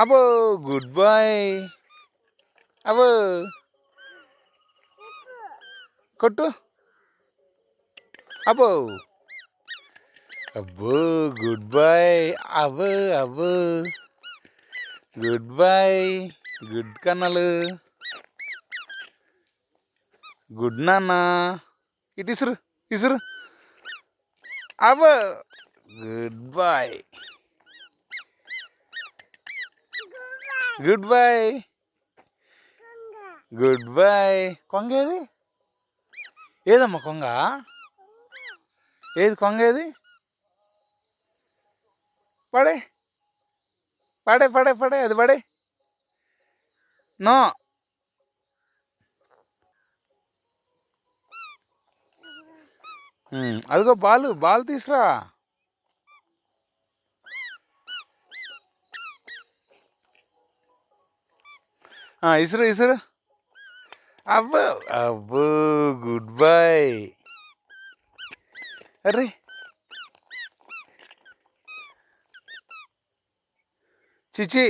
అబ్బో good bye. అబ్బో కొట్టు. అబ్బో అబ్బో గుడ్ బాయ్. అవ్వు అవ్వు గుడ్ బాయ్. గుడ్ కన్నలు. గుడ్ నాన్న. ఇటు ఇసురు ఇసురు. అవ్వ good boy. Good boy. Good boy. కొంగ ఏది? ఏదమ్మా కొంగ? ఏది కొంగ ఏది? పడే పడే పడే పడే అది పడే. నో. అదిగో బాల్ తీసురా. ఇసురు ఇసురు. అబ్బో అబ్బో గుడ్ బాయ్. అర్రే చిచి.